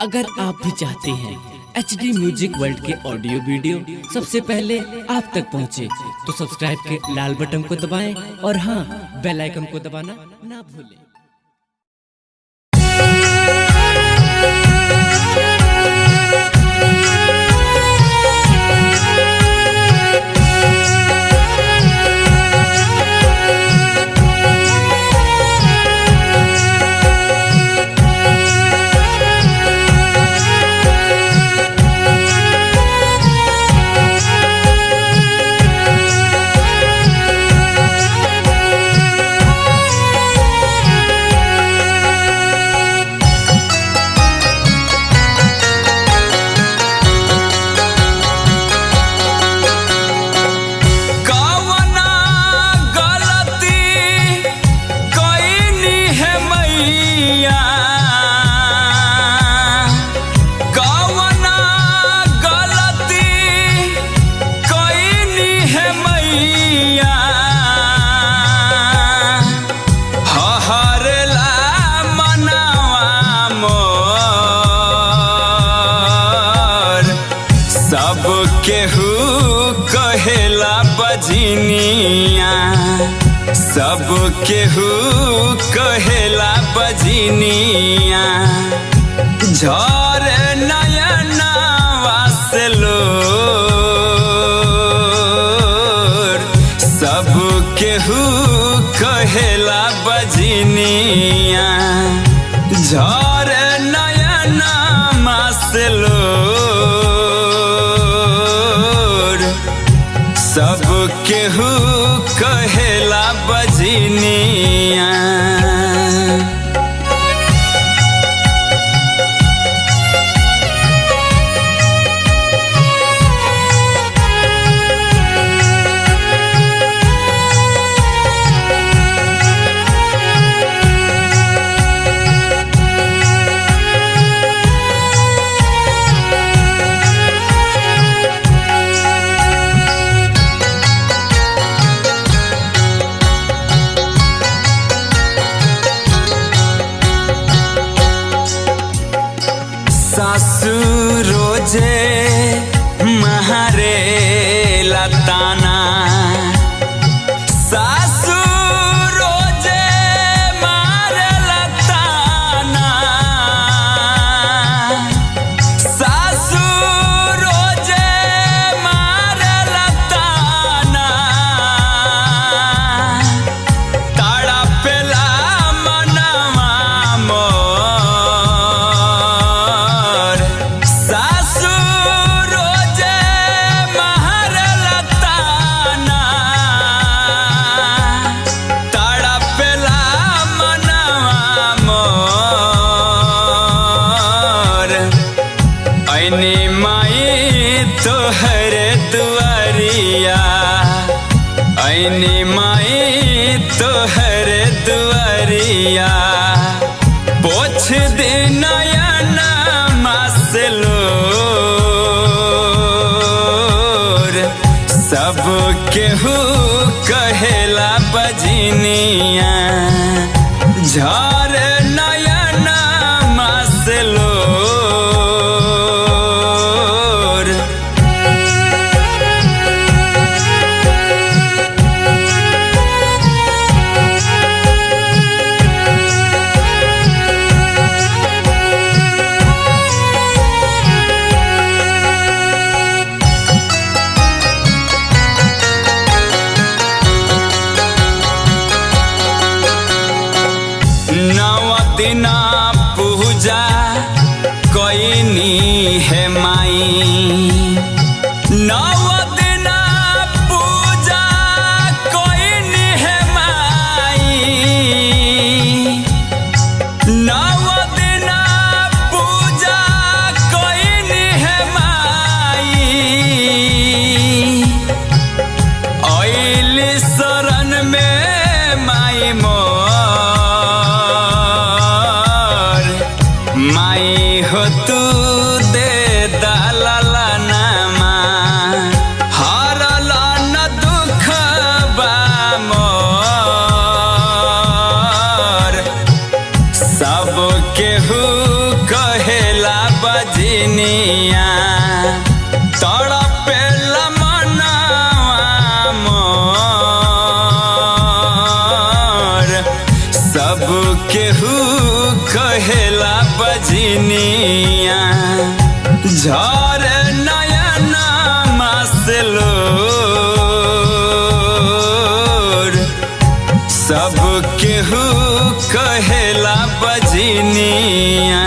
अगर आप भी चाहते हैं HD म्यूजिक वर्ल्ड के ऑडियो वीडियो सबसे पहले आप तक पहुंचे, तो सब्सक्राइब के लाल बटन को दबाएं और हाँ, बेल आइकन को दबाना ना भूलें। केहू कहेला बजनिया, सब केहू कहेला बजनिया, झर नयनवा से लोर, सब केहू कहेला बजनिया, झर नयनवा से लोर, सब केहू कहेला बजनिया। सासु रोजे महारे लताना, सासु रोजे मारे लताना, सासु रोजे मारे लताना, ताड़ा पेला मनवा मोर, सासु रोजे मारे लताना, ताड़ा पेला मनवा मोर, ऐनी माई तोहर दुआरिया, ऐनी माई तोहर दुआरिया, पोछ दे नयना से लोर, सब केहू कहेला बजनिया, झर नयना से लोर। नव दिना पूजा कईनी है माई, नव दिना पूजा कईनी है माई, नव दिना पूजा कईनी है माई, ऐली शरण में माई मोर, माई हो तू दे दलाला नामा, हरला न दुख बा मोर, सब केहू कहेला बजनिया तड़पेला मनवा मोर सब केहू कहेला बजनिया झर नयन मासलोर सब केहू कहेला बजनिया।